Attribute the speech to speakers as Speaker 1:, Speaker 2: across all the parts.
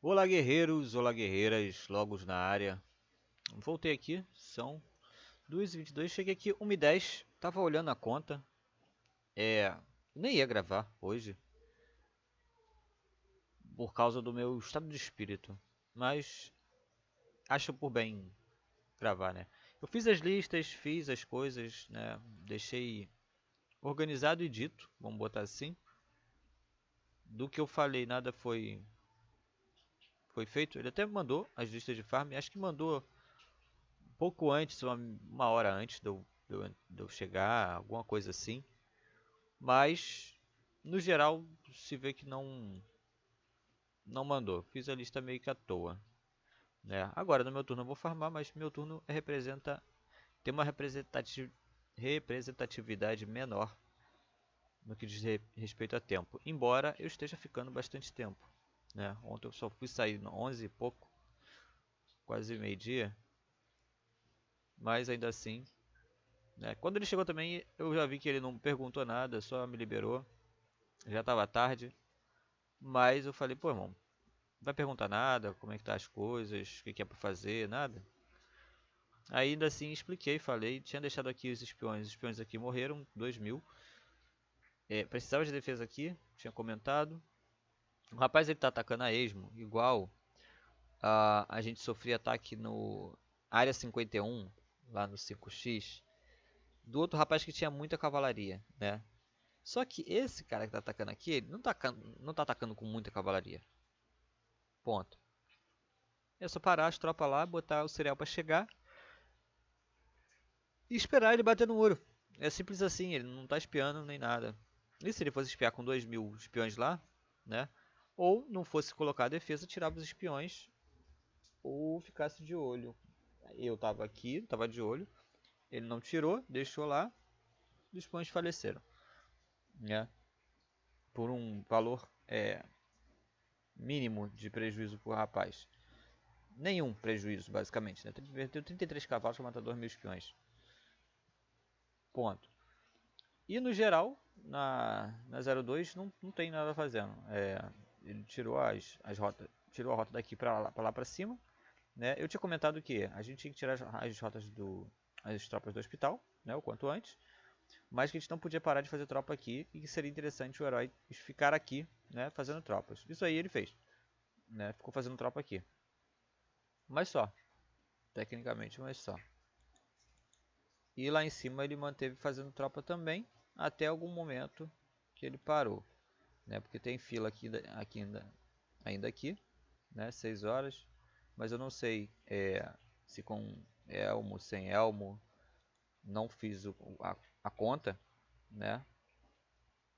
Speaker 1: Olá guerreiros, olá guerreiras, logos na área. Voltei aqui, são 2h22, cheguei aqui 1h10, tava olhando a conta. Nem ia gravar hoje, por causa do meu estado de espírito. Mas acho por bem gravar, né? Eu fiz as listas, fiz as coisas, né? Deixei organizado e dito, vamos botar assim. Do que eu falei, nada foi feito. Ele até mandou as listas de farm, acho que mandou pouco antes, uma hora antes de eu chegar, alguma coisa assim. Mas, no geral, se vê que não mandou. Fiz a lista meio que à toa. Né? Agora, no meu turno eu vou farmar, mas meu turno tem uma representatividade menor no que diz respeito a tempo. Embora eu esteja ficando bastante tempo. Né? Ontem eu só fui sair 11 e pouco, quase meio-dia. Mas ainda assim, né? Quando ele chegou também, eu já vi que ele não perguntou nada, só me liberou. Já estava tarde, mas eu falei, pô, irmão, não vai perguntar nada, como é que tá as coisas, o que é pra fazer, nada. Ainda assim expliquei, falei, tinha deixado aqui os espiões aqui morreram, 2000. Precisava de defesa aqui, tinha comentado. O rapaz ele tá atacando a esmo, igual a gente sofria ataque no área 51, lá no 5x, do outro rapaz que tinha muita cavalaria, né? Só que esse cara que tá atacando aqui, ele não tá atacando com muita cavalaria. Ponto. É só parar as tropas lá, botar o cereal pra chegar e esperar ele bater no muro. É simples assim, ele não tá espiando nem nada. E se ele fosse espiar com 2000 espiões lá, né? Ou não fosse colocar a defesa, tirava os espiões ou ficasse de olho. Eu tava aqui, tava de olho. Ele não tirou, deixou lá. Os espiões faleceram, né? Por um valor mínimo de prejuízo pro rapaz. Nenhum prejuízo, basicamente. Né? Perdeu 33 cavalos para matar 2.000 espiões. Ponto. E no geral, na 02 não tem nada fazendo. Ele tirou as rotas, tirou a rota daqui para lá para cima. Né? Eu tinha comentado que a gente tinha que tirar as rotas as tropas do hospital, né? O quanto antes. Mas que a gente não podia parar de fazer tropa aqui e que seria interessante o herói ficar aqui, né? Fazendo tropas. Isso aí ele fez. Né? Ficou fazendo tropa aqui. Mas só. Tecnicamente, mas só. E lá em cima ele manteve fazendo tropa também, até algum momento que ele parou, né? Porque tem fila ainda aqui, né? 6 horas, mas eu não sei se com elmo, sem elmo, não fiz a conta, né?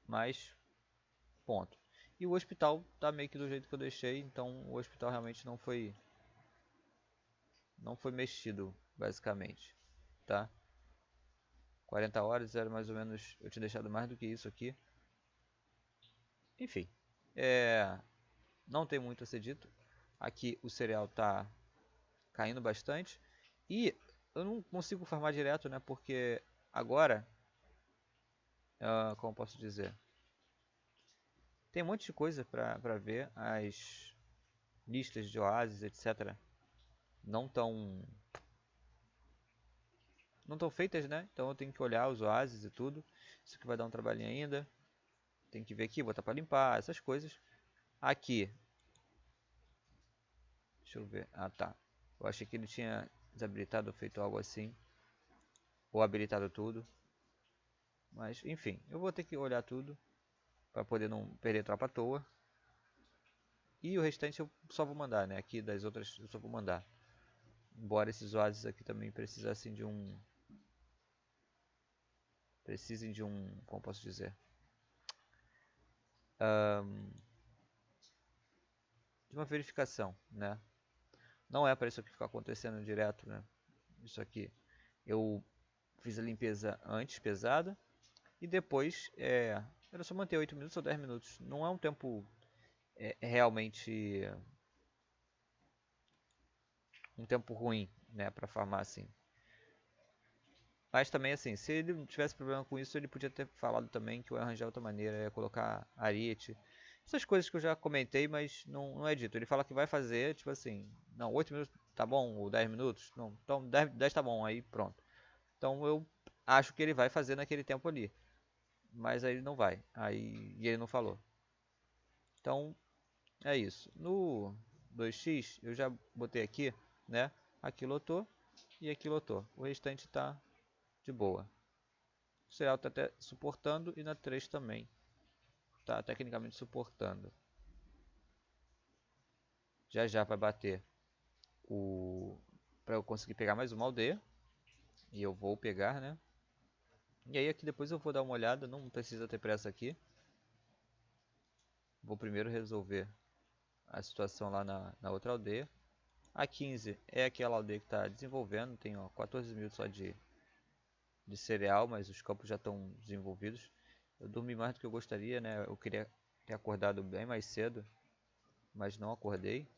Speaker 1: Mas ponto. E o hospital tá meio que do jeito que eu deixei, então o hospital realmente não foi mexido, basicamente, tá? 40 horas era mais ou menos, eu tinha deixado mais do que isso aqui. Enfim, não tem muito a ser dito. Aqui o cereal tá caindo bastante. E eu não consigo farmar direto, né? Porque agora, como posso dizer? Tem um monte de coisa pra ver. As listas de oásis, etc. Não estão não tão feitas, né? Então eu tenho que olhar os oásis e tudo. Isso aqui vai dar um trabalhinho ainda. Tem que ver aqui, botar para limpar, essas coisas. Aqui, deixa eu ver. Ah, tá. Eu achei que ele tinha desabilitado ou feito algo assim. Ou habilitado tudo. Mas, enfim, eu vou ter que olhar tudo. Para poder não perder tropa à toa. E o restante eu só vou mandar, né? Aqui das outras eu só vou mandar. Embora esses oásis aqui também precisassem de um... Precisem de um... Como posso dizer? De uma verificação, né? Não é para isso aqui ficar acontecendo direto, né? Isso aqui. Eu fiz a limpeza antes, pesada. E depois, era só manter 8 minutos ou 10 minutos. Não é um tempo realmente um tempo ruim, né, para farmar assim. Mas também assim, se ele não tivesse problema com isso, ele podia ter falado também que eu ia arranjar outra maneira, ia colocar ariete, Essas coisas que eu já comentei, mas não é dito. Ele fala que vai fazer, tipo assim, não, 8 minutos tá bom, ou 10 minutos, não, então 10 tá bom, aí pronto. Então eu acho que ele vai fazer naquele tempo ali, mas aí ele não vai, aí e ele não falou. Então é isso. No 2x eu já botei aqui, né? Aqui lotou e aqui lotou. O restante tá de boa. O serial tá até suportando e na 3 também tá tecnicamente suportando. Já já vai bater o para eu conseguir pegar mais uma aldeia. E eu vou pegar, né? E aí aqui depois eu vou dar uma olhada, não precisa ter pressa aqui. Vou primeiro resolver a situação lá na outra aldeia. A 15 é aquela aldeia que está desenvolvendo, tem ó, 14 mil só de cereal, mas os campos já estão desenvolvidos. Eu dormi mais do que eu gostaria, né? Eu queria ter acordado bem mais cedo, mas não acordei.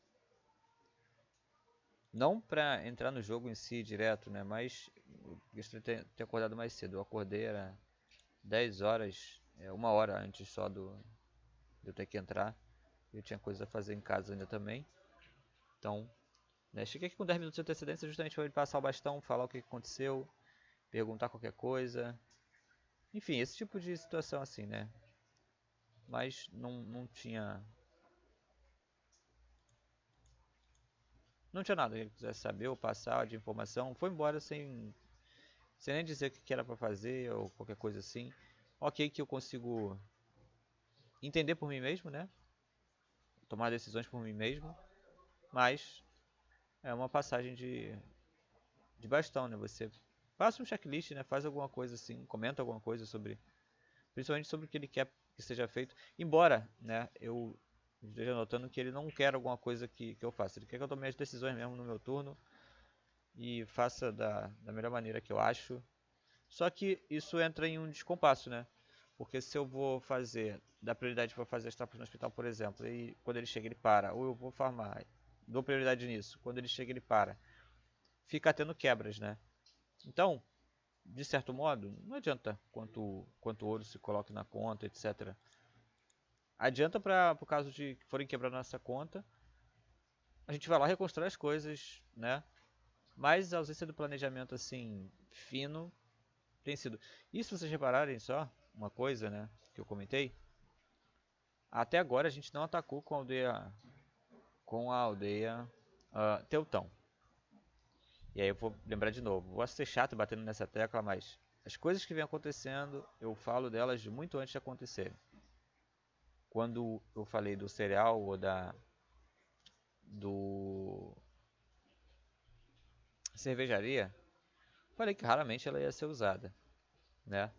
Speaker 1: Não para entrar no jogo em si direto, né? Mas eu gostaria de ter acordado mais cedo. Eu acordei, era 10 horas, uma hora antes só de eu ter que entrar. Eu tinha coisa a fazer em casa ainda também. Então, né, cheguei aqui com 10 minutos de antecedência justamente para ele passar o bastão, falar o que aconteceu, perguntar qualquer coisa. Enfim, esse tipo de situação assim, né? Mas não tinha. Não tinha nada que ele quisesse saber ou passar de informação. Foi embora sem nem dizer o que era para fazer ou qualquer coisa assim. Ok que eu consigo entender por mim mesmo, né? Tomar decisões por mim mesmo. Mas é uma passagem de bastão, né? Você passa um checklist, né? Faz alguma coisa assim, comenta alguma coisa sobre, principalmente sobre o que ele quer que seja feito. Embora, né? Eu esteja notando que ele não quer alguma coisa que eu faça. Ele quer que eu tome as decisões mesmo no meu turno e faça da melhor maneira que eu acho. Só que isso entra em um descompasso, né? Porque se eu vou fazer, dar prioridade para fazer as tropas no hospital, por exemplo, e quando ele chega ele para, ou eu vou farmar, dou prioridade nisso, quando ele chega ele para, fica tendo quebras, né? Então, de certo modo, não adianta quanto ouro se coloque na conta, etc. Adianta para o caso de que forem quebrar nossa conta, a gente vai lá reconstrói as coisas, né? Mas a ausência do planejamento assim fino tem sido. E se vocês repararem só, uma coisa, né, que eu comentei, até agora a gente não atacou com a aldeia Teutão. E aí eu vou lembrar de novo, vou ser chato batendo nessa tecla, mas as coisas que vêm acontecendo, eu falo delas de muito antes de acontecerem. Quando eu falei do cereal ou do cervejaria, falei que raramente ela ia ser usada, né?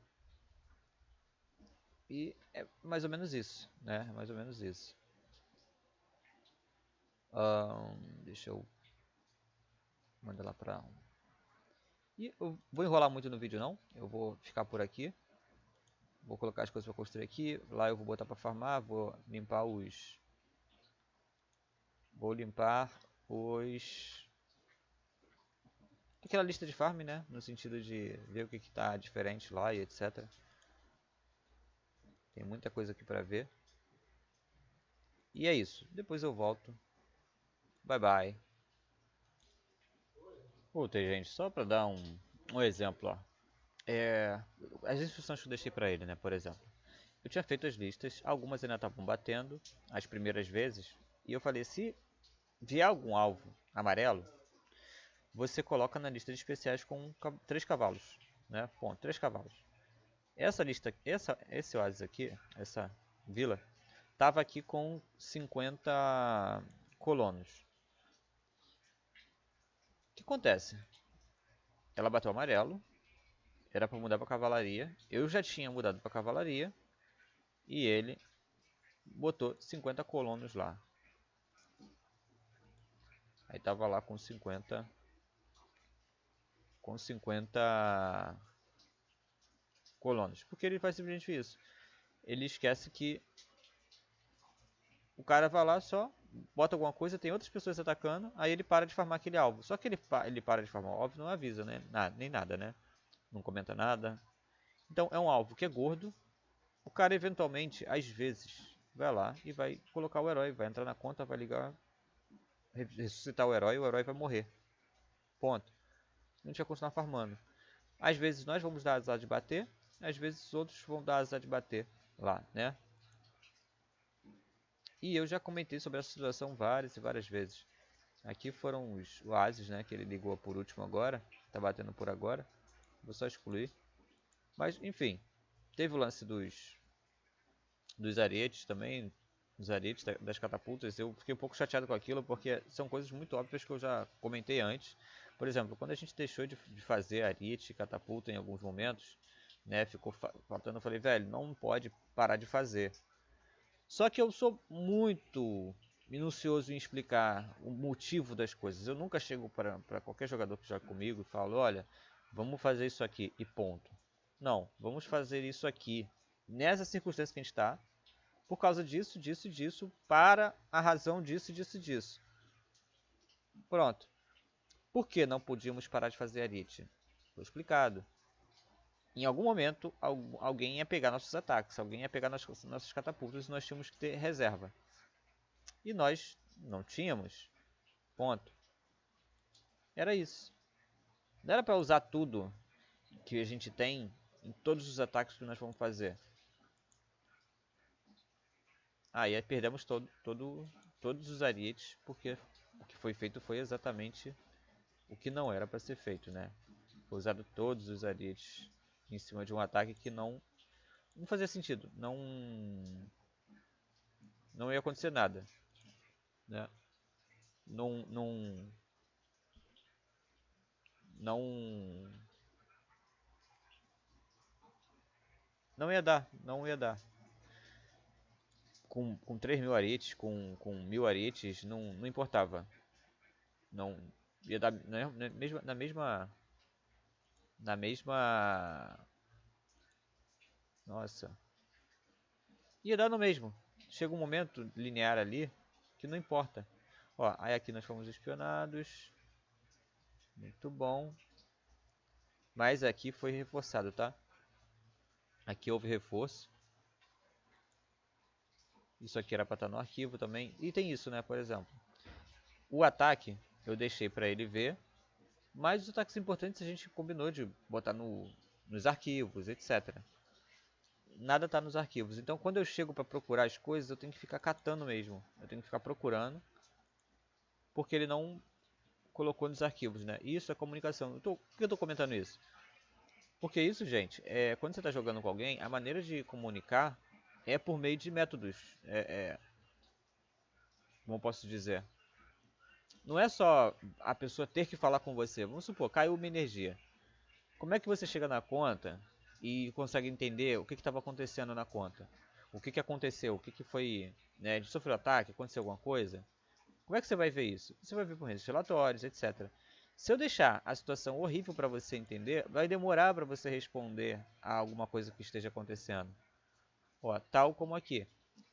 Speaker 1: E é mais ou menos isso, né? Mais ou menos isso. Deixa eu mandar lá pra... E eu vou enrolar muito no vídeo não, eu vou ficar por aqui. Vou colocar as coisas para construir aqui, lá eu vou botar para farmar, vou limpar os... Vou limpar os... Aquela lista de farm, né? No sentido de ver o que está diferente lá e etc. Tem muita coisa aqui para ver. E é isso. Depois eu volto. Bye bye. Puta, gente, só para dar um exemplo, ó. As instruções que eu deixei para ele, né? Por exemplo. Eu tinha feito as listas, algumas ainda estavam batendo, as primeiras vezes. E eu falei, se vier algum alvo amarelo, você coloca na lista de especiais com 3 cavalos, né? Ponto, 3 cavalos. Essa lista, esse oásis aqui, essa vila, tava aqui com 50 colonos. O que acontece? Ela bateu amarelo, era para mudar para cavalaria. Eu já tinha mudado para cavalaria e ele botou 50 colonos lá. Aí tava lá com 50 colonos. Porque ele faz simplesmente isso. Ele esquece que o cara vai lá só, bota alguma coisa, tem outras pessoas atacando, aí ele para de farmar aquele alvo. Só que ele para de farmar o alvo, não avisa, né? Nem nada, né? Não comenta nada. Então é um alvo que é gordo. O cara eventualmente, às vezes, vai lá e vai colocar o herói, vai entrar na conta, vai ligar, ressuscitar o herói vai morrer. Ponto. A gente vai continuar farmando. Às vezes nós vamos dar azar de bater, às vezes os outros vão dar azar de bater lá, né? E eu já comentei sobre essa situação várias e várias vezes. Aqui foram os oásis, né, que ele ligou por último agora, tá batendo por agora. Vou só excluir. Mas, enfim, teve o lance dos aretes também, dos aretes, das catapultas. Eu fiquei um pouco chateado com aquilo, porque são coisas muito óbvias que eu já comentei antes. Por exemplo, quando a gente deixou de fazer arete e catapulta em alguns momentos, né, ficou faltando, eu falei, velho, não pode parar de fazer. Só que eu sou muito minucioso em explicar o motivo das coisas. Eu nunca chego para qualquer jogador que joga comigo e falo, olha, vamos fazer isso aqui e ponto. Não, vamos fazer isso aqui nessa circunstância que a gente está, por causa disso, disso e disso, para a razão disso, disso e disso. Pronto. Por que não podíamos parar de fazer arite? Foi explicado. Em algum momento, alguém ia pegar nossos ataques, alguém ia pegar nossas catapultas e nós tínhamos que ter reserva. E nós não tínhamos. Ponto. Era isso. Não era para usar tudo que a gente tem em todos os ataques que nós vamos fazer. E aí perdemos todos os arietes, porque o que foi feito foi exatamente o que não era para ser feito, né? Foi usado todos os arietes em cima de um ataque que não fazia sentido, não ia acontecer nada, né? Não não não não ia dar, não ia dar. Com 3.000 aretes, com 1.000 aretes, não importava. Não ia dar na mesma nossa, ia dar no mesmo. Chega um momento linear ali que não importa. Ó, aí aqui nós fomos espionados. Muito bom. Mas aqui foi reforçado, tá? Aqui houve reforço. Isso aqui era para estar no arquivo também. E tem isso, né? Por exemplo, o ataque eu deixei para ele ver. Mas os ataques importantes a gente combinou de botar nos arquivos, etc. Nada está nos arquivos. Então quando eu chego para procurar as coisas, eu tenho que ficar catando mesmo. Eu tenho que ficar procurando. Porque ele não colocou nos arquivos, né? Isso é comunicação. Por que eu estou comentando isso? Porque isso, gente, quando você está jogando com alguém, a maneira de comunicar é por meio de métodos. Como posso dizer? Não é só a pessoa ter que falar com você. Vamos supor, caiu uma energia. Como é que você chega na conta e consegue entender o que estava acontecendo na conta? O que aconteceu? O que foi? Né, a gente sofreu ataque? Aconteceu alguma coisa? Como é que você vai ver isso? Você vai ver por meio dos relatórios, etc. Se eu deixar a situação horrível para você entender, vai demorar para você responder a alguma coisa que esteja acontecendo. Ó, tal como aqui.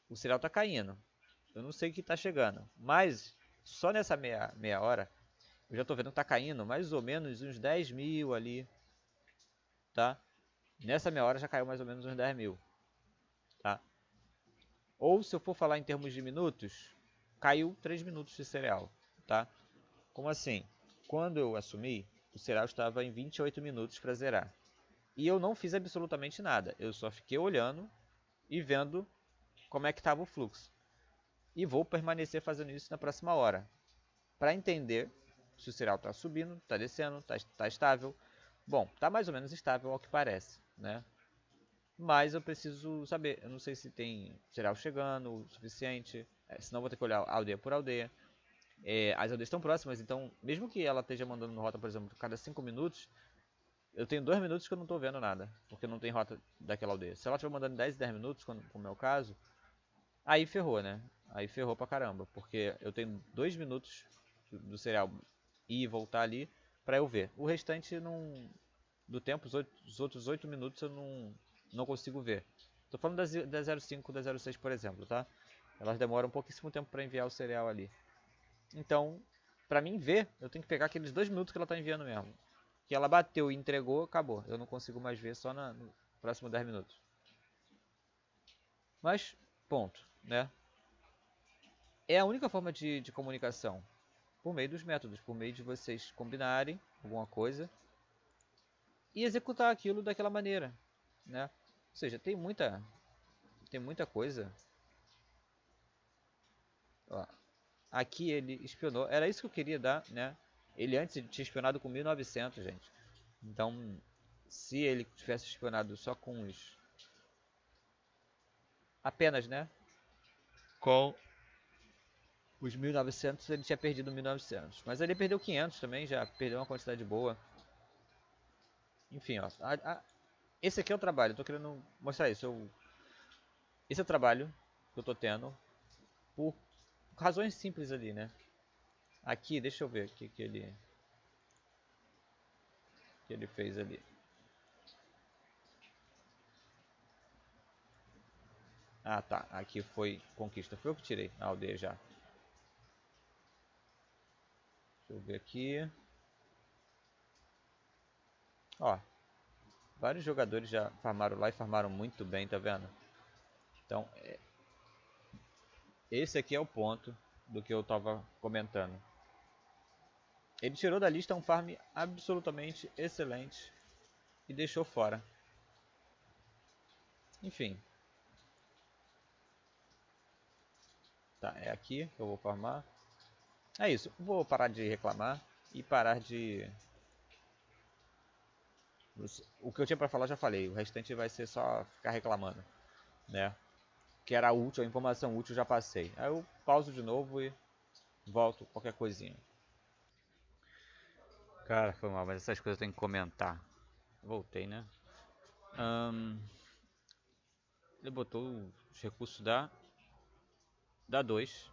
Speaker 1: O cereal está caindo. Eu não sei o que está chegando. Mas só nessa meia hora, eu já estou vendo que está caindo mais ou menos uns 10.000 ali. Tá? Nessa meia hora já caiu mais ou menos uns 10.000. Tá? Ou se eu for falar em termos de minutos, caiu 3 minutos de cereal. Tá? Como assim? Quando eu assumi, o cereal estava em 28 minutos para zerar. E eu não fiz absolutamente nada. Eu só fiquei olhando e vendo como é que estava o fluxo. E vou permanecer fazendo isso na próxima hora. Para entender se o cereal está subindo, está descendo, está estável. Bom, está mais ou menos estável ao que parece, né? Mas eu preciso saber. Eu não sei se tem cereal chegando o suficiente. Senão vou ter que olhar aldeia por aldeia. As aldeias estão próximas, então mesmo que ela esteja mandando rota, por exemplo, cada 5 minutos, eu tenho 2 minutos que eu não estou vendo nada, porque não tem rota daquela aldeia. Se ela estiver mandando 10 e 10 minutos, como é o caso, aí ferrou, né? Aí ferrou pra caramba, porque eu tenho 2 minutos do cereal ir e voltar ali pra eu ver. O restante do tempo, os outros 8 minutos eu não consigo ver. Tô falando da 05 e da 06, por exemplo, tá? Elas demoram um pouquíssimo tempo para enviar o cereal ali. Então, pra mim ver, eu tenho que pegar aqueles 2 minutos que ela tá enviando mesmo. Que ela bateu e entregou, acabou. Eu não consigo mais ver só no próximo 10 minutos. Mas, ponto. né? É a única forma de comunicação, por meio dos métodos, por meio de vocês combinarem alguma coisa e executar aquilo daquela maneira, né? Ou seja, tem muita coisa. Ó, aqui ele espionou, era isso que eu queria dar, né? Ele antes tinha espionado com 1900, gente. Então, se ele tivesse espionado só com os apenas, né? Com os 1900, ele tinha perdido 1900. Mas ele perdeu 500 também, já perdeu uma quantidade boa. Enfim, ó. Esse aqui é o trabalho, eu tô querendo mostrar isso. Esse é o trabalho que eu tô tendo por razões simples ali, né? Aqui, deixa eu ver o que ele fez ali. Ah, tá. Aqui foi conquista. Foi eu que tirei a aldeia já. Deixa eu ver aqui. Ó, vários jogadores já farmaram lá e farmaram muito bem, tá vendo? Então, esse aqui é o ponto do que eu tava comentando. Ele tirou da lista um farm absolutamente excelente e deixou fora. Enfim. Tá, é aqui que eu vou farmar. É isso, vou parar de reclamar e parar de... O que eu tinha pra falar já falei, o restante vai ser só ficar reclamando, né? Que era útil, a informação útil já passei. Aí eu pauso de novo e volto qualquer coisinha. Cara, foi mal, mas essas coisas eu tenho que comentar. Voltei, né? Ele botou os recursos da 2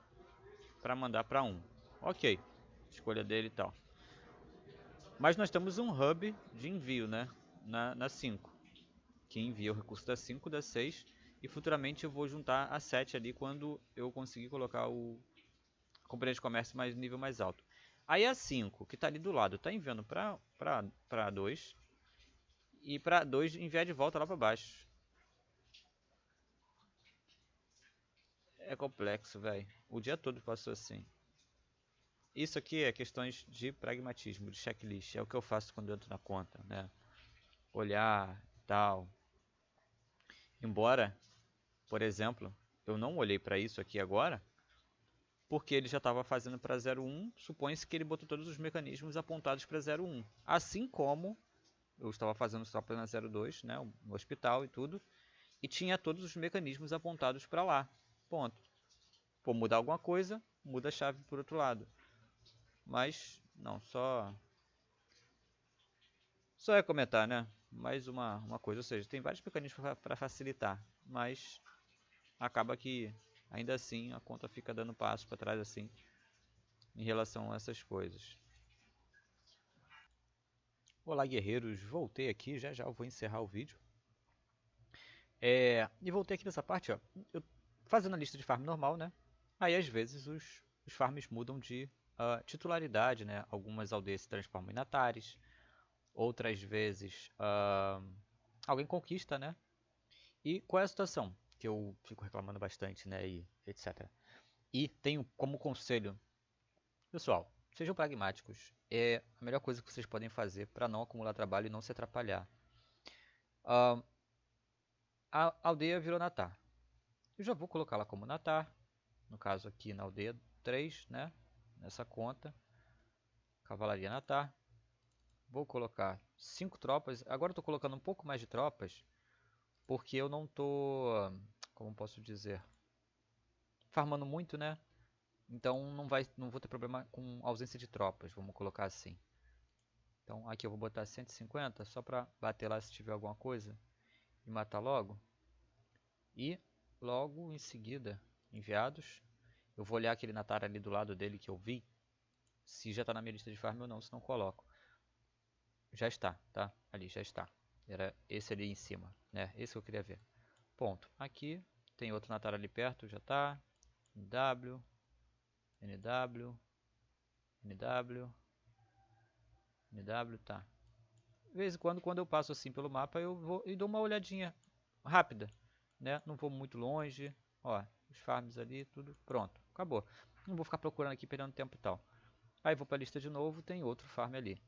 Speaker 1: para mandar para 1. Ok, escolha dele e tal. Mas nós temos um hub de envio, né? Na 5. Que envia o recurso da 5, da 6. E futuramente eu vou juntar a 7 ali quando eu conseguir colocar o componente de comércio mais nível mais alto. Aí a 5, que está ali do lado, está enviando para 2. E para 2 enviar de volta lá para baixo. É complexo, velho. O dia todo passou assim. Isso aqui é questões de pragmatismo, de checklist. É o que eu faço quando eu entro na conta, né? Olhar e tal. Embora, por exemplo, eu não olhei para isso aqui agora, porque ele já estava fazendo para 01, supõe-se que ele botou todos os mecanismos apontados para 01. Assim como eu estava fazendo só para 02, né, no hospital e tudo, e tinha todos os mecanismos apontados para lá. Ponto. Por mudar alguma coisa, muda a chave por outro lado. Mas, não, só é comentar, né? Mais uma coisa, ou seja, tem vários mecanismos para facilitar, mas acaba que ainda assim a conta fica dando passo para trás assim em relação a essas coisas. Olá, guerreiros, voltei aqui, já já eu vou encerrar o vídeo. E voltei aqui nessa parte, ó, eu, fazendo a lista de farm normal, né? Aí às vezes os farms mudam de titularidade, né? Algumas aldeias se transformam em natares, outras vezes alguém conquista, né? E qual é a situação? Que eu fico reclamando bastante, né? E etc. E tenho como conselho, pessoal, sejam pragmáticos. É a melhor coisa que vocês podem fazer para não acumular trabalho e não se atrapalhar. Ah, a aldeia virou Natar. Eu já vou colocá-la como Natar. No caso aqui na aldeia 3, né? Nessa conta. Cavalaria Natar. Vou colocar 5 tropas. Agora eu estou colocando um pouco mais de tropas. Porque eu não estou, como posso dizer, farmando muito, né? Então não vou ter problema com ausência de tropas, vamos colocar assim. Então aqui eu vou botar 150 só para bater lá se tiver alguma coisa e matar logo. E logo em seguida, enviados, eu vou olhar aquele Natar ali do lado dele que eu vi, se já está na minha lista de farm ou não, se não coloco. Já está, tá? Ali já está. Era esse ali em cima, né? Esse que eu queria ver. Ponto. Aqui tem outro Natar ali perto, já está. NW, NW, NW, NW, tá. De vez em quando eu passo assim pelo mapa, eu vou e dou uma olhadinha rápida, né? Não vou muito longe. Ó, os farms ali, tudo pronto, acabou. Não vou ficar procurando aqui, perdendo tempo e tal. Aí vou para a lista de novo, tem outro farm ali.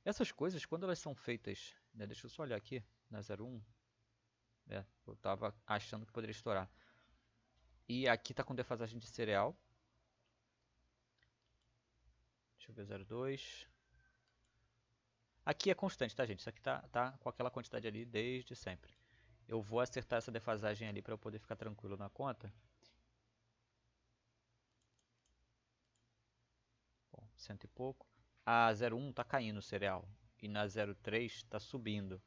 Speaker 1: Essas coisas, quando elas são feitas, né, deixa eu só olhar aqui, na 01, eu tava achando que poderia estourar. E aqui tá com defasagem de cereal. Deixa eu ver 02. Aqui é constante, tá, gente? Isso aqui tá com aquela quantidade ali desde sempre. Eu vou acertar essa defasagem ali para eu poder ficar tranquilo na conta. Bom, cento e pouco. A 01 tá caindo o cereal. E na 03 tá subindo,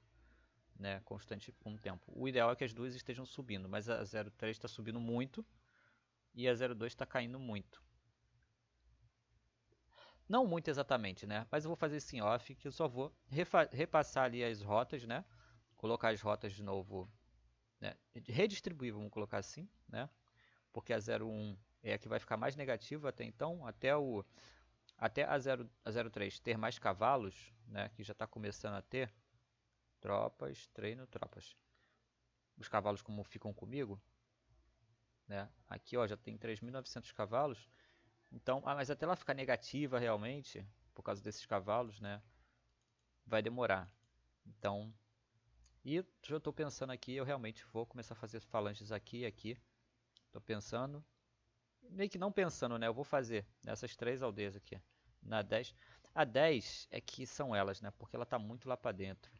Speaker 1: né? Constante com o tempo. O ideal é que as duas estejam subindo, mas a 03 está subindo muito e a 02 está caindo muito. Não muito exatamente, né? Mas eu vou fazer isso em off, que eu só vou repassar ali as rotas, né? Colocar as rotas de novo, né? Redistribuir, vamos colocar assim, né? Porque a 01 é a que vai ficar mais negativa até então, até a 03 ter mais cavalos, né? Que já está começando a ter tropas, treino, tropas. Os cavalos como ficam comigo, né? Aqui, ó, já tem 3.900 cavalos. Então, mas até ela ficar negativa realmente, por causa desses cavalos, né? Vai demorar. Então, e eu estou pensando aqui, eu realmente vou começar a fazer falanges aqui e aqui. Estou pensando, meio que não pensando, né? Eu vou fazer nessas três aldeias aqui. Na 10. A 10 é que são elas, né? Porque ela está muito lá para dentro.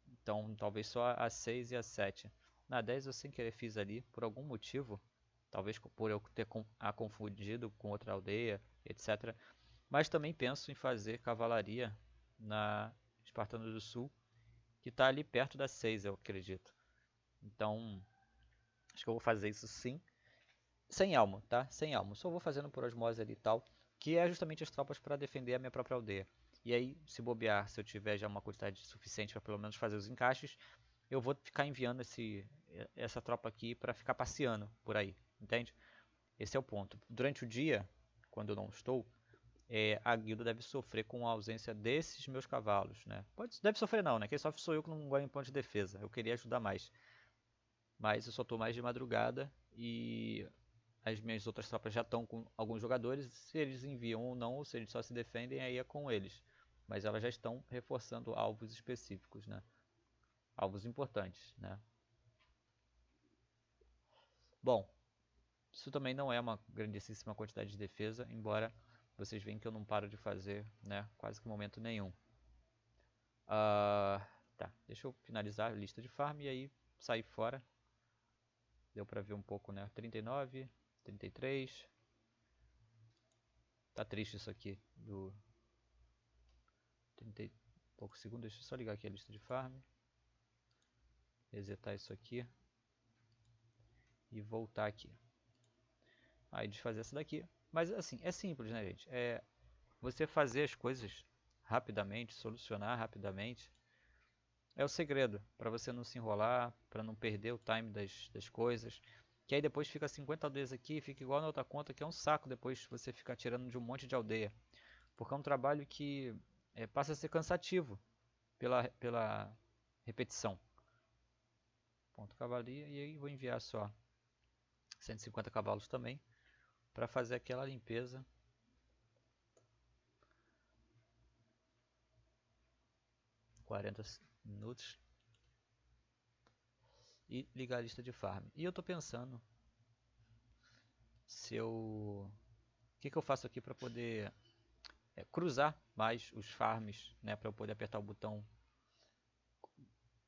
Speaker 1: Então, talvez só a 6 e a 7. Na 10 eu sem querer fiz ali, por algum motivo. Talvez por eu ter a confundido com outra aldeia, etc. Mas também penso em fazer cavalaria na Espartano do Sul, que está ali perto da 6, eu acredito. Então, acho que eu vou fazer isso sim. Sem alma, tá? Sem alma. Só vou fazendo por osmose ali e tal, que é justamente as tropas para defender a minha própria aldeia. E aí, se bobear, se eu tiver já uma quantidade suficiente para pelo menos fazer os encaixes, eu vou ficar enviando essa tropa aqui para ficar passeando por aí, entende? Esse é o ponto. Durante o dia, quando eu não estou, a guilda deve sofrer com a ausência desses meus cavalos, né? Deve sofrer não, né? Quem sofre sou eu que não ganho ponto de defesa. Eu queria ajudar mais. Mas eu só estou mais de madrugada e as minhas outras tropas já estão com alguns jogadores. Se eles enviam ou não, ou se eles só se defendem, aí é com eles. Mas elas já estão reforçando alvos específicos, né? Alvos importantes, né? Bom, isso também não é uma grandíssima quantidade de defesa, embora vocês veem que eu não paro de fazer, né? Quase que momento nenhum. Tá, deixa eu finalizar a lista de farm e aí sair fora. Deu pra ver um pouco, né? 39, 33. Tá triste isso aqui do 30 e poucos segundos. Deixa eu só ligar aqui a lista de farm. Resetar isso aqui. E voltar aqui. Aí desfazer essa daqui. Mas assim, é simples, né, gente? É você fazer as coisas rapidamente, solucionar rapidamente. É o segredo, para você não se enrolar, para não perder o time das coisas. Que aí depois fica 50 aldeias aqui, fica igual na outra conta, que é um saco depois você ficar tirando de um monte de aldeia. Porque é um trabalho que passa a ser cansativo pela repetição. Ponto cavalia, e aí vou enviar só 150 cavalos também, para fazer aquela limpeza. Quarenta minutos. E ligar a lista de farm. E eu tô pensando se eu... O que eu faço aqui para poder cruzar mais os farms, né, para eu poder apertar o botão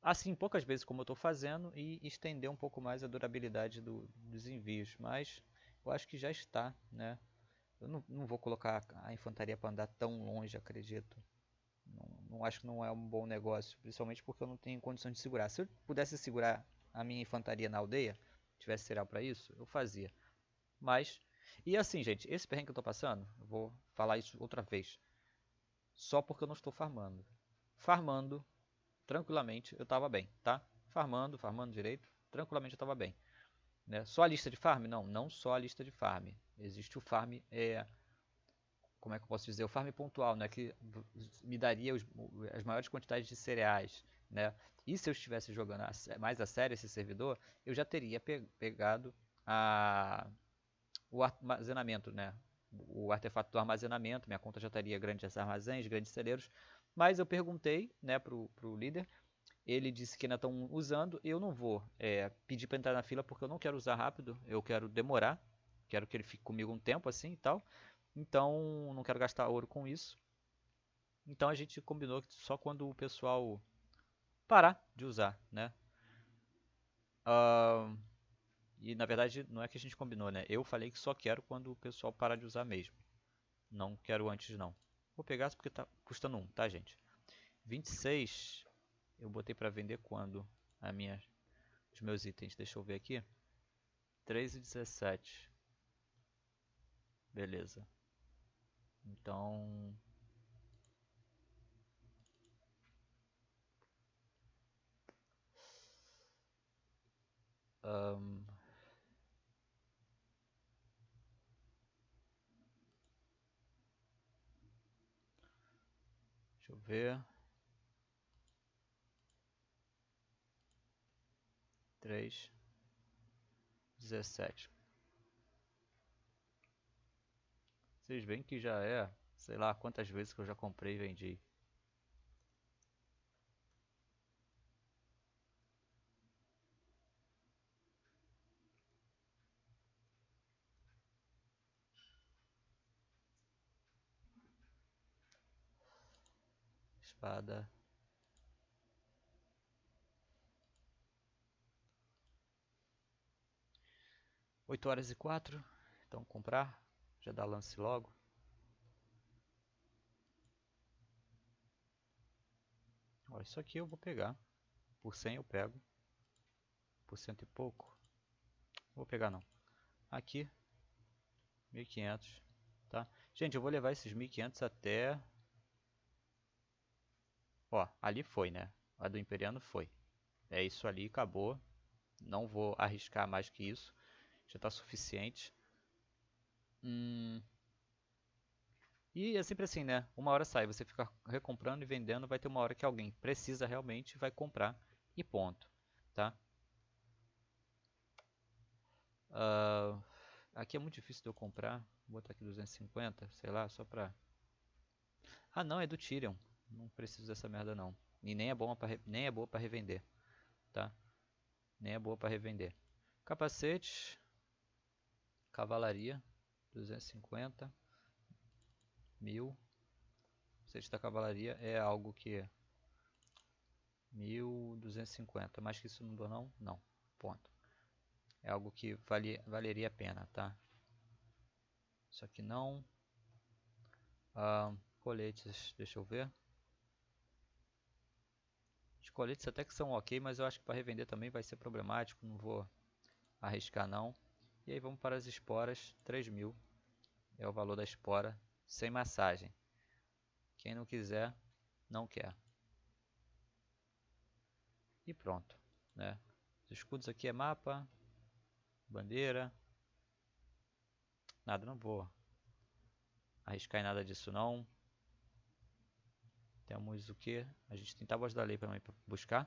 Speaker 1: assim poucas vezes como eu estou fazendo e estender um pouco mais a durabilidade dos envios, mas eu acho que já está, né? Eu não vou colocar a infantaria para andar tão longe, acredito. Não acho que não é um bom negócio, principalmente porque eu não tenho condições de segurar. Se eu pudesse segurar a minha infantaria na aldeia, tivesse cereal para isso, eu fazia. Mas, e assim, gente, esse perrengue que eu estou passando, eu vou falar isso outra vez. Só porque eu não estou farmando. Farmando, tranquilamente, eu estava bem, tá? Farmando direito, tranquilamente eu estava bem. Né? Só a lista de farm? Não, não só a lista de farm. Existe o farm, como é que eu posso dizer? O farm pontual, né? Que me daria as maiores quantidades de cereais, né? E se eu estivesse jogando mais a sério esse servidor, eu já teria pegado a, o armazenamento, né? O artefato do armazenamento, minha conta já estaria grandes armazéns, grandes celeiros, mas eu perguntei, né, pro líder, ele disse que ainda estão usando, eu não vou pedir para entrar na fila porque eu não quero usar rápido, eu quero demorar, quero que ele fique comigo um tempo assim e tal, então não quero gastar ouro com isso, então a gente combinou que só quando o pessoal parar de usar, né? Uh, e na verdade não é que a gente combinou, né? Eu falei que só quero quando o pessoal parar de usar mesmo. Não quero antes não. Vou pegar porque tá custando 1, tá, gente? 26 eu botei pra vender quando? Os meus itens. Deixa eu ver aqui. 3,17. Beleza. Então... Um, deixa eu ver. 3,17. Vocês veem que já é, sei lá quantas vezes que eu já comprei e vendi. Espada. 8 horas e 4. Então comprar. Já dá lance logo. Ó, isso aqui eu vou pegar. Por 100 eu pego. Por cento e pouco. Não vou pegar não. Aqui. 1.500. Tá? Gente, eu vou levar esses 1.500 até... Ó, ali foi, né? A do Imperiano foi. É isso ali, acabou. Não vou arriscar mais que isso. Já está suficiente. E é sempre assim, né? Uma hora sai, você fica recomprando e vendendo, vai ter uma hora que alguém precisa realmente, vai comprar e ponto, tá? Ah, aqui é muito difícil de eu comprar. Vou botar aqui 250, sei lá, só pra... Ah, não, é do Tyrion. Não preciso dessa merda não. E nem é bom nem é boa para revender, tá? Nem é boa para revender. Capacete, cavalaria, 250, 1000. Capacete da cavalaria é algo que 1.250. Mais que isso não dou não? Não. Ponto. É algo que valeria a pena, tá? Isso aqui não. Coletes, deixa eu ver. Os coletes até que são ok, mas eu acho que para revender também vai ser problemático. Não vou arriscar não. E aí vamos para as esporas. 3.000 é o valor da espora. Sem massagem. Quem não quiser, não quer. E pronto, né? Os escudos aqui é mapa. Bandeira. Nada, não vou arriscar em nada disso não. Temos o que? A gente tem tábuas da lei para buscar.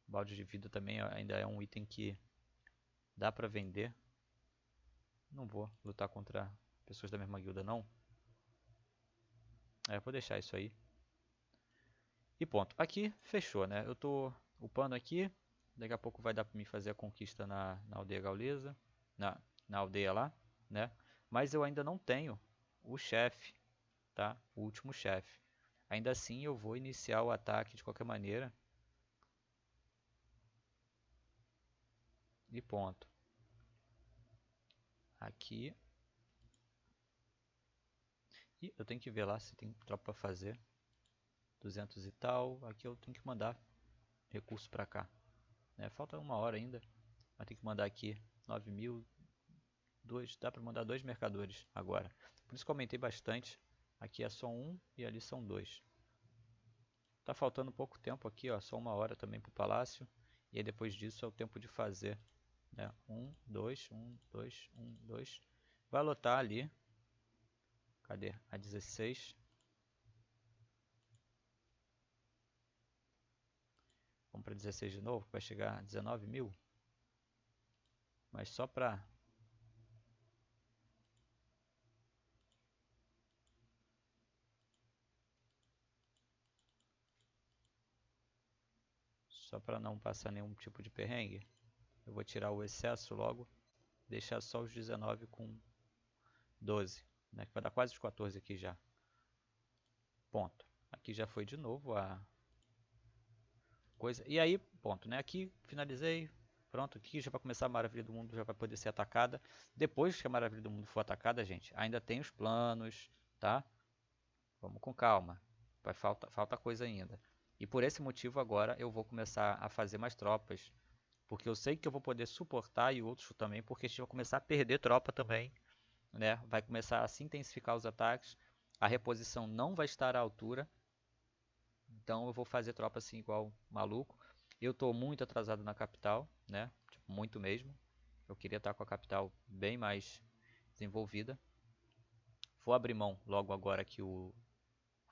Speaker 1: Balde de vida também ainda é um item que dá para vender. Não vou lutar contra pessoas da mesma guilda não. Vou deixar isso aí. E ponto. Aqui fechou, né? Eu tô upando aqui. Daqui a pouco vai dar para mim fazer a conquista na aldeia gaulesa. Na aldeia lá, né? Mas eu ainda não tenho o chefe, tá? O último chefe. Ainda assim eu vou iniciar o ataque de qualquer maneira. E ponto. Aqui. E eu tenho que ver lá se tem tropa para fazer. 200 e tal. Aqui eu tenho que mandar recurso para cá. Né? Falta uma hora ainda. Mas tem que mandar aqui 9.000. Dá para mandar 2 mercadores agora. Por isso que eu aumentei bastante. Aqui é só um e ali são 2. Tá faltando pouco tempo aqui, ó, só uma hora também para o palácio. E aí depois disso é o tempo de fazer. Né? 1, 2, 1, 2, 1, 2. Vai lotar ali. Cadê? A 16. Vamos para 16 de novo, vai chegar a 19.000. Mas só pra... Só pra não passar nenhum tipo de perrengue, eu vou tirar o excesso logo, deixar só os 19 com 12, né? Que vai dar quase os 14 aqui já. Ponto. Aqui já foi de novo a coisa. E aí, ponto, né? Aqui finalizei. Pronto, aqui já vai começar a Maravilha do Mundo, já vai poder ser atacada. Depois que a Maravilha do Mundo for atacada, gente, ainda tem os planos, tá? Vamos com calma. Falta coisa ainda. E por esse motivo agora eu vou começar a fazer mais tropas. Porque eu sei que eu vou poder suportar e outros também, porque a gente vai começar a perder tropa também, né? Vai começar a se intensificar os ataques. A reposição não vai estar à altura. Então eu vou fazer tropa assim igual maluco. Eu estou muito atrasado na capital, né? Tipo, muito mesmo. Eu queria estar com a capital bem mais desenvolvida. Vou abrir mão logo agora que o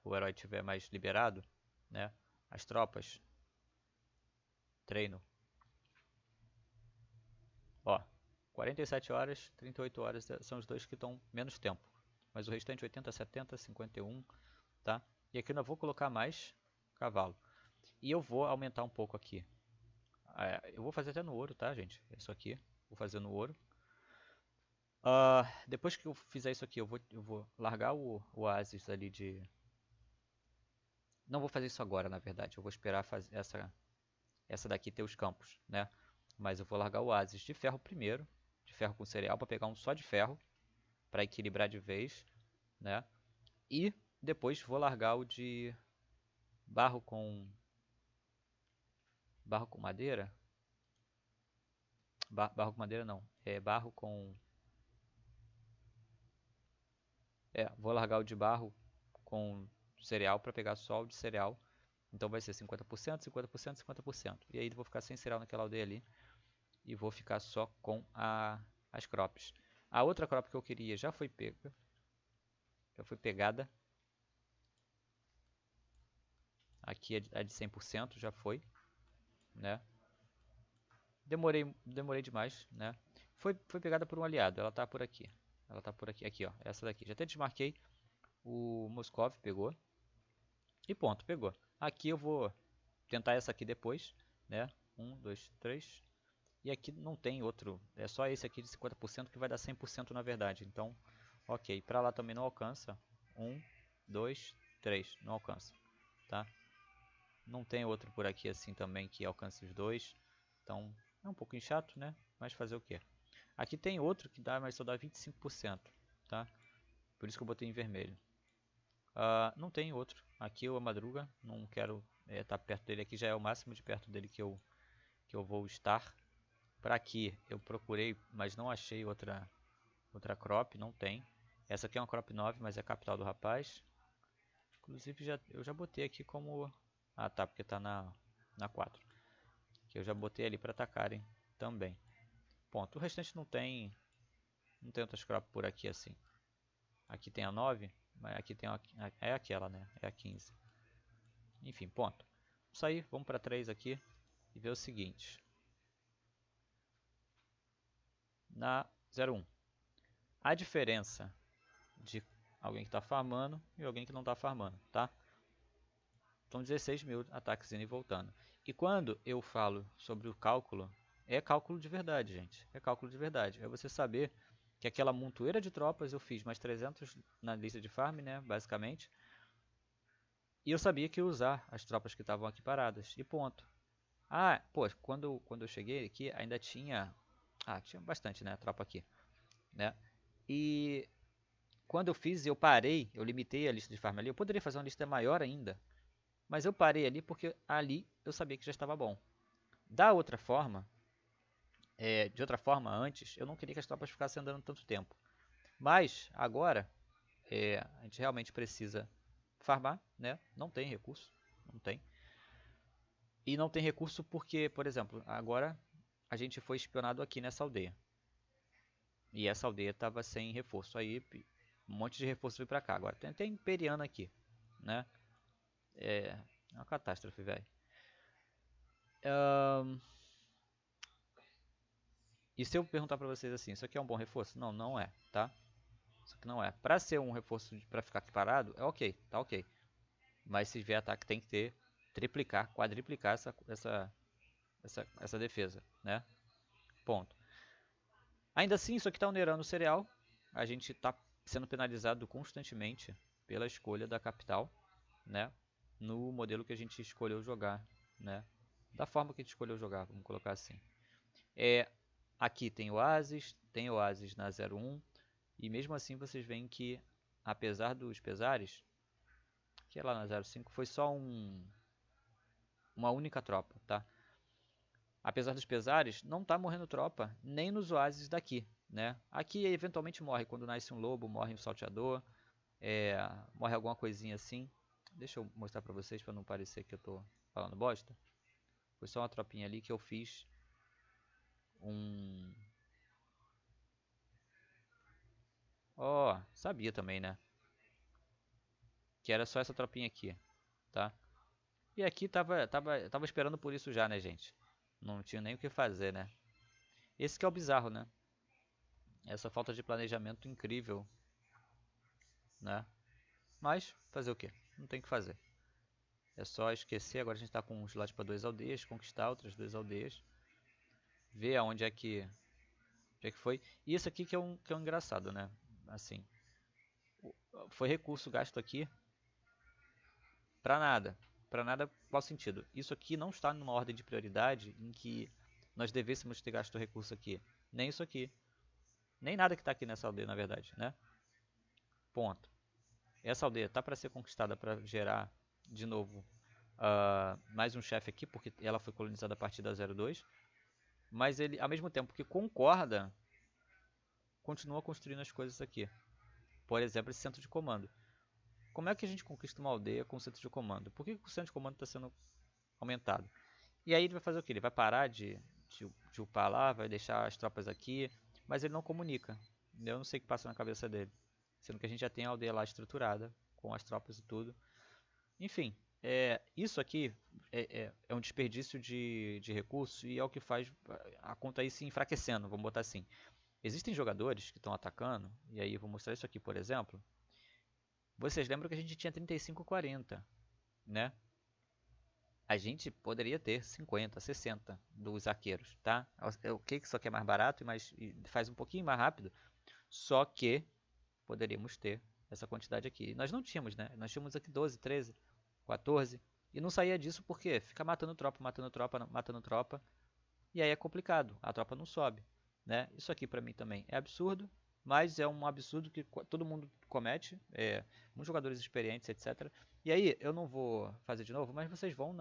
Speaker 1: herói tiver mais liberado, né? As tropas. Treino. Ó, 47 horas, 38 horas são os dois que estão menos tempo. Mas o restante 80, 70, 51, tá? E aqui eu não vou colocar mais cavalo. E eu vou aumentar um pouco aqui. Eu vou fazer até no ouro, tá, gente? Isso aqui. Vou fazer no ouro. Depois que eu fizer isso aqui, eu vou largar o oásis ali de... Não vou fazer isso agora, na verdade. Eu vou esperar fazer essa daqui ter os campos, né? Mas eu vou largar o oásis de ferro primeiro. De ferro com cereal, para pegar um só de ferro. Para equilibrar de vez, né? E depois vou largar o de barro com... Barro com madeira? Barro com madeira não. É barro com... vou largar o de barro com cereal para pegar só o de cereal. Então vai ser 50%, 50%, 50%. E aí eu vou ficar sem cereal naquela aldeia ali. E vou ficar só com as crops. A outra crop que eu queria já foi pega. Já foi pegada. Aqui a de 100% já foi, né? Demorei demais, né? Foi pegada por um aliado, ela tá por aqui. Ela tá por aqui, aqui ó, essa daqui. Já até desmarquei, o Moscov pegou. E ponto, pegou. Aqui eu vou tentar essa aqui depois, né? 1, 2, 3. E aqui não tem outro, é só esse aqui de 50% que vai dar 100% na verdade. Então, ok, pra lá também não alcança. 1, 2, 3, não alcança, tá? Não tem outro por aqui assim também que alcance os dois. Então, é um pouquinho chato, né? Mas fazer o quê? Aqui tem outro que dá, mas só dá 25%, tá? Por isso que eu botei em vermelho. Não tem outro. Aqui o Madruga, não quero estar perto dele. Aqui já é o máximo de perto dele que eu vou estar. Para aqui eu procurei, mas não achei outra crop, não tem. Essa aqui é uma crop 9, mas é a capital do rapaz. Inclusive eu já botei aqui como... Ah tá, porque tá na 4. Que eu já botei ali para atacarem também. Ponto. O restante não tem outras crop por aqui assim. Aqui tem a 9, mas aqui tem é aquela, né? É a 15. Enfim, ponto. Vamos sair, vamos para 3 aqui e ver o seguinte. Na 01. A diferença de alguém que está farmando e alguém que não está farmando, tá? Então 16 mil ataques indo e voltando. E quando eu falo sobre o cálculo, é cálculo de verdade, gente. É cálculo de verdade. É você saber que aquela montoeira de tropas eu fiz mais 300 na lista de farm, né? Basicamente. E eu sabia que ia usar as tropas que estavam aqui paradas. E ponto. Pô, quando eu cheguei aqui ainda tinha... tinha bastante, né? Tropa aqui, né? E quando eu fiz, eu parei, eu limitei a lista de farm ali. Eu poderia fazer uma lista maior ainda. Mas eu parei ali porque ali eu sabia que já estava bom. Da outra forma, de outra forma, antes, eu não queria que as tropas ficassem andando tanto tempo. Mas, agora, a gente realmente precisa farmar, né? Não tem recurso, não tem. E não tem recurso porque, por exemplo, agora a gente foi espionado aqui nessa aldeia. E essa aldeia estava sem reforço. Aí um monte de reforço veio pra cá. Agora tem imperiano aqui, né? É uma catástrofe, velho. E se eu perguntar pra vocês assim, isso aqui é um bom reforço? Não, não é, tá? Isso aqui não é. Pra ser um reforço pra ficar aqui parado, é ok, tá ok. Mas se vier ataque tem que ter, triplicar, quadriplicar essa defesa, né? Ponto. Ainda assim, isso aqui tá onerando o cereal. A gente tá sendo penalizado constantemente pela escolha da capital, né? No modelo que a gente escolheu jogar, né? Da forma que a gente escolheu jogar, vamos colocar assim. Aqui tem oásis na 01, e mesmo assim vocês veem que, apesar dos pesares, que é lá na 05 foi só uma única tropa, tá? Apesar dos pesares, não tá morrendo tropa, nem nos oásis daqui, né? Aqui eventualmente morre, quando nasce um lobo, morre um salteador, morre alguma coisinha assim. Deixa eu mostrar pra vocês, pra não parecer que eu tô falando bosta. Foi só uma tropinha ali que eu fiz um... Ó, sabia também, né? Que era só essa tropinha aqui, tá? E aqui tava esperando por isso já, né, gente? Não tinha nem o que fazer, né? Esse que é o bizarro, né? Essa falta de planejamento incrível, né? Mas, fazer o quê? Não tem o que fazer. É só esquecer, agora a gente tá com um slot para 2 aldeias, conquistar outras 2 aldeias. Ver aonde é que foi. E isso aqui que é um engraçado, né? Assim, foi recurso gasto aqui pra nada. Pra nada, qual sentido? Isso aqui não está numa ordem de prioridade em que nós devêssemos ter gasto recurso aqui. Nem isso aqui. Nem nada que está aqui nessa aldeia, na verdade, né? Ponto. Essa aldeia tá para ser conquistada para gerar de novo mais um chefe aqui, porque ela foi colonizada a partir da 02. Mas ele, ao mesmo tempo que concorda, continua construindo as coisas aqui. Por exemplo, esse centro de comando. Como é que a gente conquista uma aldeia com centro de comando? Por que o centro de comando está sendo aumentado? E aí ele vai fazer o que? Ele vai parar de upar lá, vai deixar as tropas aqui, mas ele não comunica. Eu não sei o que passa na cabeça dele. Sendo que a gente já tem a aldeia lá estruturada, com as tropas e tudo. Enfim, isso aqui é um desperdício de recursos e é o que faz a conta aí se enfraquecendo, vamos botar assim. Existem jogadores que estão atacando, e aí eu vou mostrar isso aqui, por exemplo. Vocês lembram que a gente tinha 35-40, né? A gente poderia ter 50, 60 dos arqueiros, tá? O que isso aqui é mais barato e faz um pouquinho mais rápido, só que poderíamos ter essa quantidade aqui. E nós não tínhamos, né? Nós tínhamos aqui 12, 13, 14, e não saía disso porque fica matando tropa, matando tropa, matando tropa, e aí é complicado, a tropa não sobe, né? Isso aqui pra mim também é absurdo, mas é um absurdo que todo mundo comete, muitos jogadores experientes, etc. E aí, eu não vou fazer de novo, mas vocês vão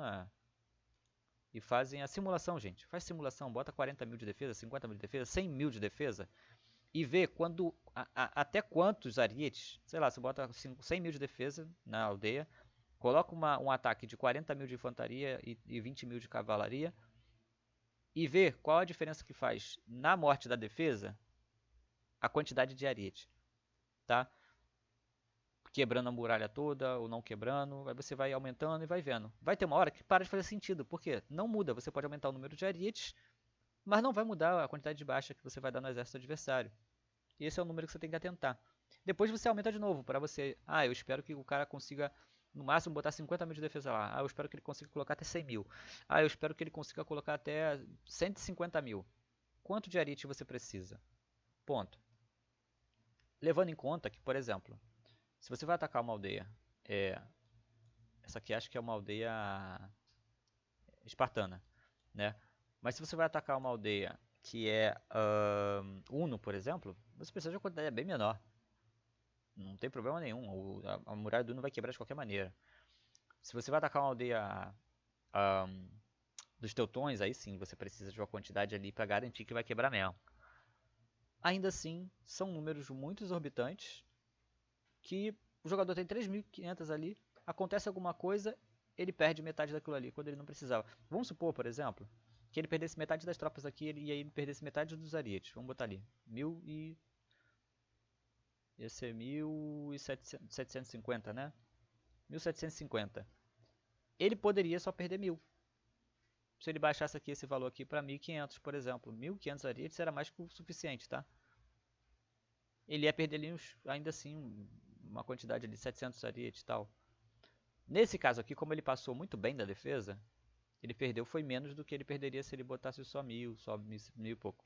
Speaker 1: e fazem a simulação, gente. Faz simulação, bota 40 mil de defesa, 50 mil de defesa, 100 mil de defesa, e vê até quantos arietes, sei lá, você bota 100 mil de defesa na aldeia, coloca um ataque de 40 mil de infantaria e 20 mil de cavalaria, e ver qual a diferença que faz na morte da defesa a quantidade de ariete, tá? Quebrando a muralha toda ou não quebrando, aí você vai aumentando e vai vendo. Vai ter uma hora que para de fazer sentido, porque não muda, você pode aumentar o número de arietes, mas não vai mudar a quantidade de baixa que você vai dar no exército adversário. E esse é o número que você tem que atentar. Depois você aumenta de novo, para você, eu espero que o cara consiga no máximo botar 50 mil de defesa lá. Eu espero que ele consiga colocar até 100 mil. Eu espero que ele consiga colocar até 150 mil. Quanto de arite você precisa? Ponto. Levando em conta que, por exemplo, se você vai atacar uma aldeia, essa aqui acho que é uma aldeia espartana, né? Mas se você vai atacar uma aldeia que é Uno, por exemplo, você precisa de uma quantidade bem menor. Não tem problema nenhum, a muralha do Uno vai quebrar de qualquer maneira. Se você vai atacar uma aldeia dos teutões, aí sim você precisa de uma quantidade ali para garantir que vai quebrar mesmo. Ainda assim, são números muito exorbitantes que o jogador tem 3.500 ali, acontece alguma coisa, ele perde metade daquilo ali, quando ele não precisava. Vamos supor, por exemplo, que ele perdesse metade das tropas aqui e aí ele perdesse metade dos arietes. Vamos botar ali, ia ser 1.750, né? 1.750. Ele poderia só perder 1.000. se ele baixasse aqui esse valor aqui para 1.500, por exemplo, 1.500 arietes era mais que o suficiente, tá? Ele ia perder ali ainda assim uma quantidade de 700 arietes e tal. Nesse caso aqui, como ele passou muito bem da defesa, ele perdeu foi menos do que ele perderia se ele botasse só 1.000, só 1.000 e pouco.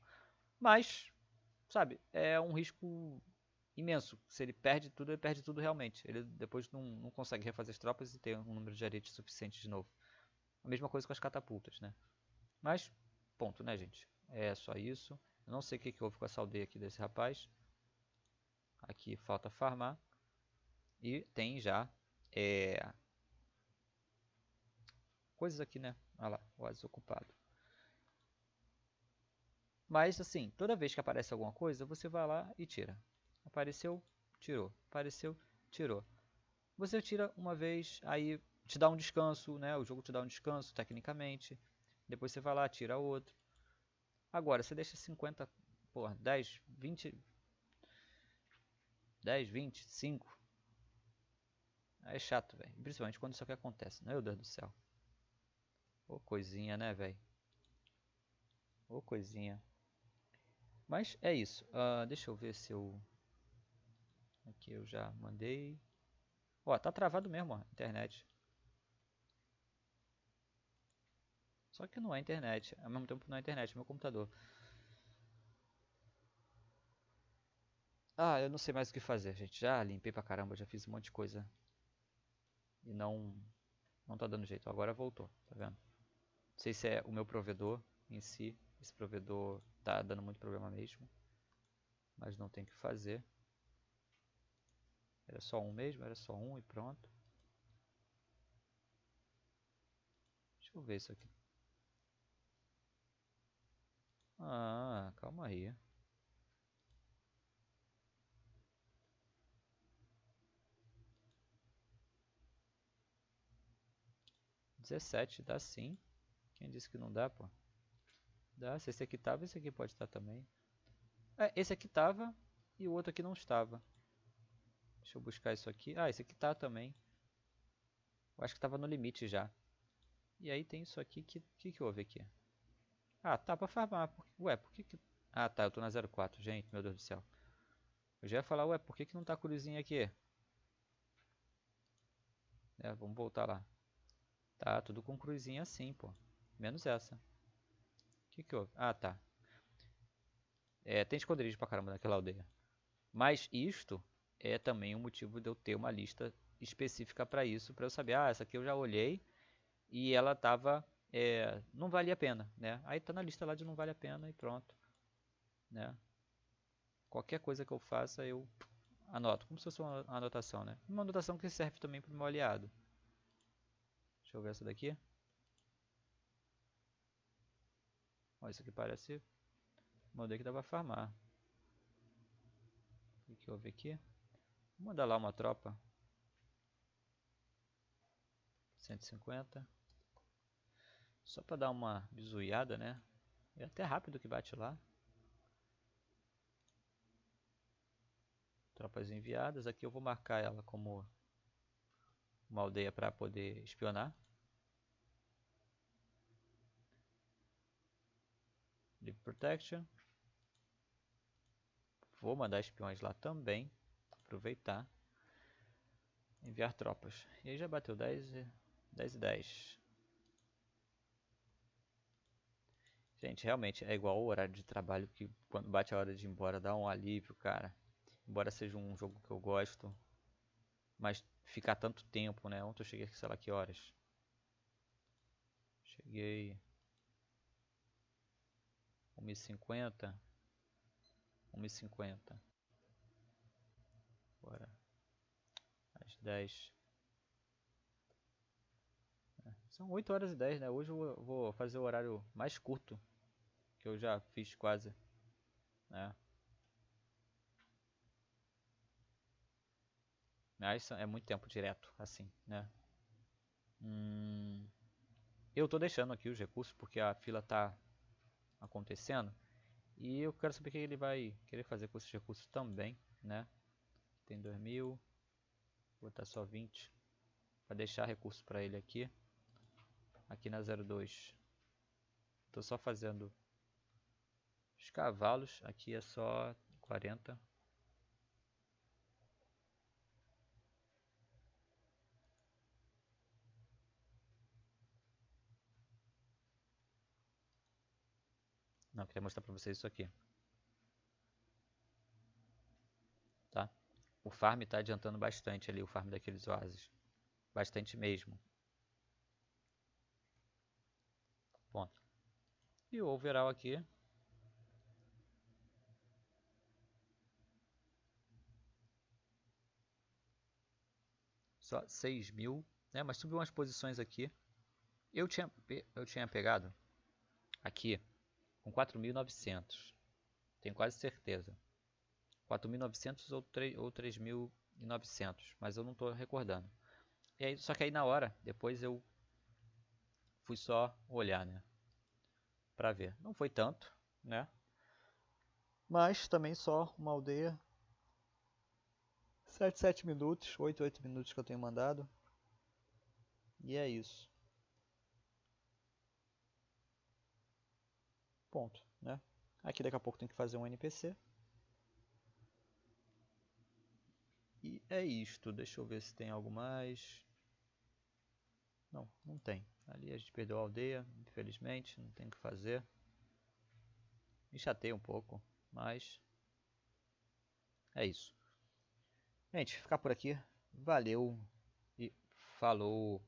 Speaker 1: Mas, sabe, é um risco imenso. Se ele perde tudo realmente. Ele depois não consegue refazer as tropas e ter um número de arietes suficiente de novo. A mesma coisa com as catapultas, né? Mas, ponto, né, gente? É só isso. Eu não sei o que houve com essa aldeia aqui desse rapaz. Aqui falta farmar. E tem já coisas aqui, né? Olha lá, o oásis ocupado. Mas, assim, toda vez que aparece alguma coisa, você vai lá e tira. Apareceu, tirou. Apareceu, tirou. Você tira uma vez, aí te dá um descanso, né? O jogo te dá um descanso, tecnicamente. Depois você vai lá, tira outro. Agora, você deixa 50, porra, 10, 20... 10, 20, 5. É chato, velho. Principalmente quando isso aqui acontece. Meu Deus do céu. Ô coisinha, né, velho? Ô coisinha. Mas é isso. Deixa eu ver se eu... Aqui eu já mandei. Ó, tá travado mesmo, ó, internet. Só que não é internet. Ao mesmo tempo não é internet, é meu computador. Eu não sei mais o que fazer, gente. Já limpei pra caramba, já fiz um monte de coisa. E não tá dando jeito. Agora voltou, tá vendo? Não sei se é o meu provedor em si. Esse provedor tá dando muito problema mesmo. Mas não tem o que fazer. Era só um mesmo, era só um e pronto. Deixa eu ver isso aqui. Calma aí. 17, dá sim. Quem disse que não dá, pô? Dá, se esse aqui tava, esse aqui pode estar também. Esse aqui tava e o outro aqui não estava. Deixa eu buscar isso aqui. Esse aqui tá também. Eu acho que tava no limite já. E aí tem isso aqui, que houve aqui? Tá pra farmar. Ué, por que que... Tá, eu tô na 04, gente, meu Deus do céu. Eu já ia falar, ué, por que que não tá a cruzinha aqui? Vamos voltar lá. Tá, tudo com cruzinha assim, pô. Menos essa. O que houve? Tá. Tem esconderijo pra caramba naquela aldeia. Mas isto é também um motivo de eu ter uma lista específica para isso, para eu saber, essa aqui eu já olhei e ela tava, não valia a pena, né? Aí tá na lista lá de não vale a pena e pronto, né? Qualquer coisa que eu faça eu anoto, como se fosse uma anotação, né? Uma anotação que serve também para o meu aliado. Deixa eu ver essa daqui. Ó, isso aqui parece mandei que dá pra farmar. O que houve aqui? Vou mandar lá uma tropa. 150. Só para dar uma bizuiada, né? É até rápido que bate lá. Tropas enviadas. Aqui eu vou marcar ela como uma aldeia para poder espionar. Leave Protection. Vou mandar espiões lá também. Aproveitar. Enviar tropas. E aí já bateu 10 e 10. Gente, realmente é igual o horário de trabalho que quando bate a hora de ir embora dá um alívio, cara. Embora seja um jogo que eu gosto. Mas ficar tanto tempo, né? Ontem eu cheguei aqui, sei lá que horas. Cheguei 1h50. 1h50. Agora às 10. São 8h10, né? Hoje eu vou fazer o horário mais curto que eu já fiz quase, né? Mas é muito tempo direto, assim, né? Eu tô deixando aqui os recursos porque a fila tá acontecendo. E eu quero saber o que ele vai querer fazer com esses recursos também, né? Tem 2.000. Vou botar só 20. Para deixar recurso para ele aqui. Aqui na 02. Tô só fazendo os cavalos. Aqui é só 40. Não, queria mostrar pra vocês isso aqui, tá? O farm tá adiantando bastante ali, o farm daqueles oásis. Bastante mesmo. Ponto. E o overall aqui. Só 6.000, né? Mas subiu umas posições aqui. Eu tinha pegado aqui com 4.900. Tenho quase certeza. 4.900 ou 3.900, mas eu não estou recordando. E aí, só que aí na hora, depois eu fui só olhar, né? Pra ver. Não foi tanto, né? Mas também só uma aldeia. 7 minutos, 8 minutos que eu tenho mandado. E é isso. Ponto, né? Aqui daqui a pouco tem que fazer um NPC. E é isto. Deixa eu ver se tem algo mais. Não, não tem. Ali a gente perdeu a aldeia, infelizmente, não tem o que fazer. Me chateia um pouco, mas é isso. Gente, ficar por aqui. Valeu e falou!